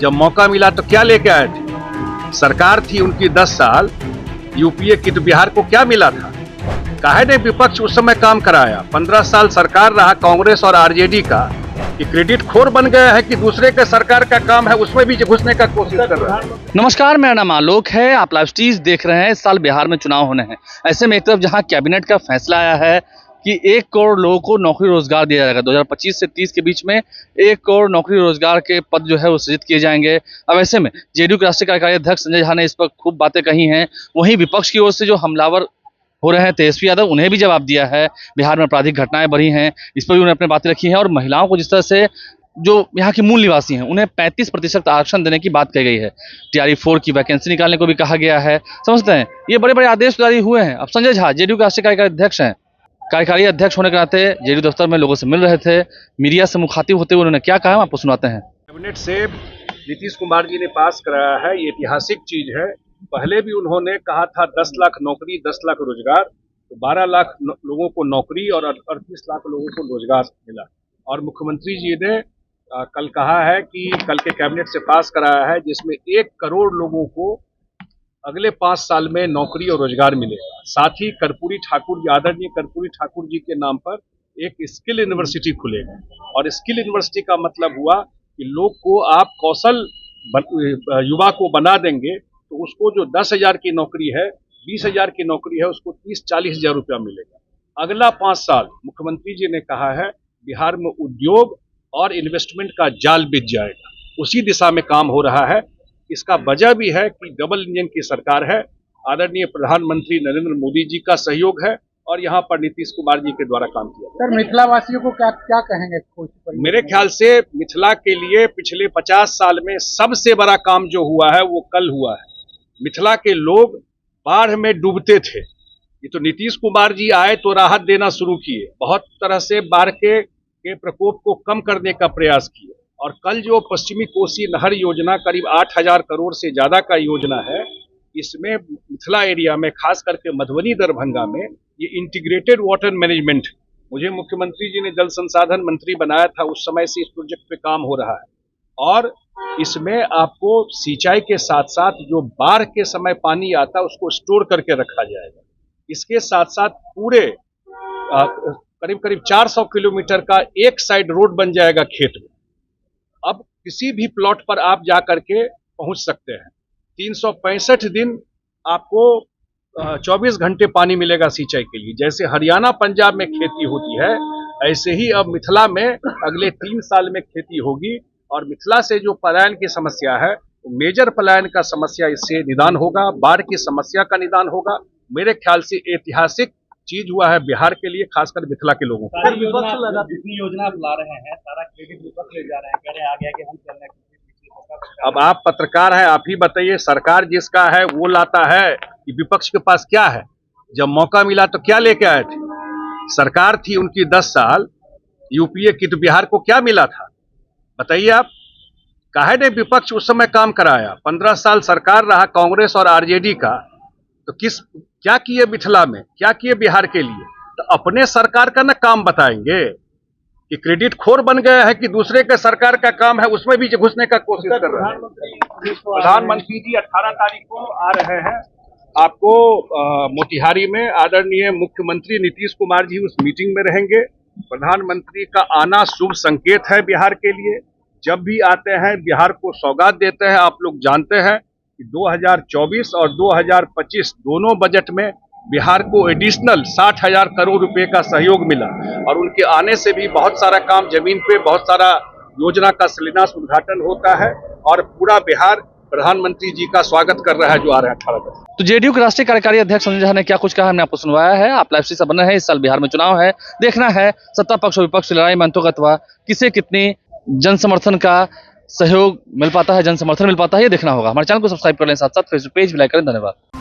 जब मौका मिला तो क्या लेके आए थे? सरकार थी उनकी 10 साल, यूपीए की, तो बिहार को क्या मिला था? काहे ने विपक्ष उस समय काम कराया? 15 साल सरकार रहा कांग्रेस और आरजेडी का, कि क्रेडिट खोर बन गया है कि दूसरे के सरकार का काम है उसमें भी घुसने का कोशिश कर रहा है। नमस्कार, मेरा नाम आलोक है। आप लाइव स्ट्रीज देख रहे हैं। इस साल बिहार में चुनाव होने हैं। ऐसे में एक तरफ जहां कैबिनेट का फैसला आया है कि 1 करोड़ लोगों को नौकरी रोजगार दिया जाएगा, 2025 से 30 के बीच में 1 करोड़ नौकरी रोजगार के पद जो है वो सृजित किए जाएंगे। अब ऐसे में जेडीयू के राष्ट्रीय कार्यकारी अध्यक्ष संजय झा ने इस पर खूब बातें कही हैं। वहीं विपक्ष की ओर से जो हमलावर हो रहे हैं तेजस्वी यादव, उन्हें भी जवाब दिया है। बिहार में आपराधिक घटनाएं बढ़ी हैं, इस पर भी उन्होंने अपनी बातें रखी हैं। और महिलाओं को जिस तरह से जो यहाँ के मूल निवासी हैं उन्हें 35% आरक्षण देने की बात कही गई है। टीआरई 4 की वैकेंसी निकालने को भी कहा गया है। समझते हैं ये बड़े बड़े आदेश जारी हुए हैं। अब संजय झा जेडीयू के राष्ट्रीय कार्यकारी अध्यक्ष हैं, कार्यकारी अध्यक्ष होने के नाते जेडीयू दफ्तर में लोगों से मिल रहे थे। मीडिया से मुखातिब होते हुए उन्होंने क्या कहा, आपको सुनाते हैं। कैबिनेट से नीतीश कुमार जी ने पास कराया है, ये ऐतिहासिक चीज है। पहले भी उन्होंने कहा था 10 लाख नौकरी, 10 लाख रोजगार, तो 12 लाख लोगों को नौकरी और 38 लाख लोगों को रोजगार मिला। और मुख्यमंत्री जी ने कल कहा है कि कल के कैबिनेट से पास कराया है, जिसमें 1 करोड़ लोगों को अगले 5 साल में नौकरी और रोजगार मिलेगा। साथ ही कर्पूरी ठाकुर जी, आदरणीय कर्पूरी ठाकुर जी के नाम पर एक स्किल यूनिवर्सिटी खुलेगा। और स्किल यूनिवर्सिटी का मतलब हुआ कि लोग को आप कौशल युवा को बना देंगे तो उसको जो 10,000 की नौकरी है, 20,000 की नौकरी है, उसको 30-40 हजार रुपया मिलेगा। अगला 5 साल मुख्यमंत्री जी ने कहा है बिहार में उद्योग और इन्वेस्टमेंट का जाल बिछ जाएगा। उसी दिशा में काम हो रहा है। इसका वजह भी है कि डबल इंजन की सरकार है। आदरणीय प्रधानमंत्री नरेंद्र मोदी जी का सहयोग है और यहाँ पर नीतीश कुमार जी के द्वारा काम किया। सर, मिथिला वासियों को क्या क्या कहेंगे? मेरे ख्याल से मिथिला के लिए पिछले 50 साल में सबसे बड़ा काम जो हुआ है वो कल हुआ है। मिथिला के लोग बाढ़ में डूबते थे, ये तो नीतीश कुमार जी आए तो राहत देना शुरू किए, बहुत तरह से बाढ़ के प्रकोप को कम करने का प्रयास किए। और कल जो पश्चिमी कोसी नहर योजना करीब 8,000 करोड़ से ज्यादा का योजना है, इसमें मिथिला एरिया में खास करके मधुबनी दरभंगा में ये इंटीग्रेटेड वाटर मैनेजमेंट, मुझे मुख्यमंत्री जी ने जल संसाधन मंत्री बनाया था, उस समय से इस प्रोजेक्ट पे काम हो रहा है। और इसमें आपको सिंचाई के साथ साथ जो बाढ़ के समय पानी आता है उसको स्टोर करके रखा जाएगा। इसके साथ साथ पूरे करीब करीब 400 किलोमीटर का एक साइड रोड बन जाएगा खेत में। अब किसी भी प्लॉट पर आप जा करके पहुंच सकते हैं। 365 दिन आपको 24 घंटे पानी मिलेगा सिंचाई के लिए। जैसे हरियाणा पंजाब में खेती होती है, ऐसे ही अब मिथिला में अगले 3 साल में खेती होगी। और मिथिला से जो पलायन की समस्या है, मेजर पलायन का समस्या इससे निदान होगा, बाढ़ की समस्या का निदान होगा। मेरे ख्याल से ऐतिहासिक चीज हुआ है बिहार के लिए, खासकर मिथिला के लोगों को। जितनी योजना आप ला रहे हैं सारा क्रेडिट विपक्ष ले जा रहे हैं, कह रहे हैं आगे आगे हम चल रहे हैं। अब आप पत्रकार हैं, आप ही बताइए, सरकार जिसका है वो लाता है कि विपक्ष के पास क्या है? जब मौका मिला तो क्या लेके आए थे? सरकार थी उनकी 10 साल, यूपीए की, तो बिहार को क्या मिला था? बताइए आप। काहे ने विपक्ष उस समय काम कराया? 15 साल सरकार रहा कांग्रेस और आरजेडी का, तो क्या किए मिथिला में, क्या किए बिहार के लिए? तो अपने सरकार का ना काम बताएंगे कि क्रेडिट खोर बन गया है कि दूसरे के सरकार का काम है उसमें भी घुसने का कोशिश कर रहे हैं। प्रधानमंत्री जी 18 तारीख को आ रहे हैं आपको मोतिहारी में। आदरणीय मुख्यमंत्री नीतीश कुमार जी उस मीटिंग में रहेंगे। प्रधानमंत्री का आना शुभ संकेत है बिहार के लिए। जब भी आते हैं बिहार को सौगात देते हैं। आप लोग जानते हैं कि 2024 और 2025 दोनों बजट में बिहार को एडिशनल 60,000 करोड़ रुपए का सहयोग मिला। और उनके आने से भी बहुत सारा काम जमीन पे, बहुत सारा योजना का शिलान्यास उद्घाटन होता है और पूरा बिहार प्रधानमंत्री जी का स्वागत कर रहा है जो आ रहे हैं 18 अगस्त। तो जेडीयू के राष्ट्रीय कार्यकारी अध्यक्ष संजय झा ने क्या कुछ कहा, हमने आपको सुनवाया है। आप लाइव से बने हैं। इस साल बिहार में चुनाव है, देखना है सत्ता पक्ष और विपक्ष की लड़ाई में अंतोगत्वा किसे कितनी जन समर्थन का सहयोग मिल पाता है, जन समर्थन मिल पाता है, ये देखना होगा। हमारे चैनल को सब्सक्राइब कर लें, साथ साथ फेसबुक पेज भी लाइक करें। धन्यवाद।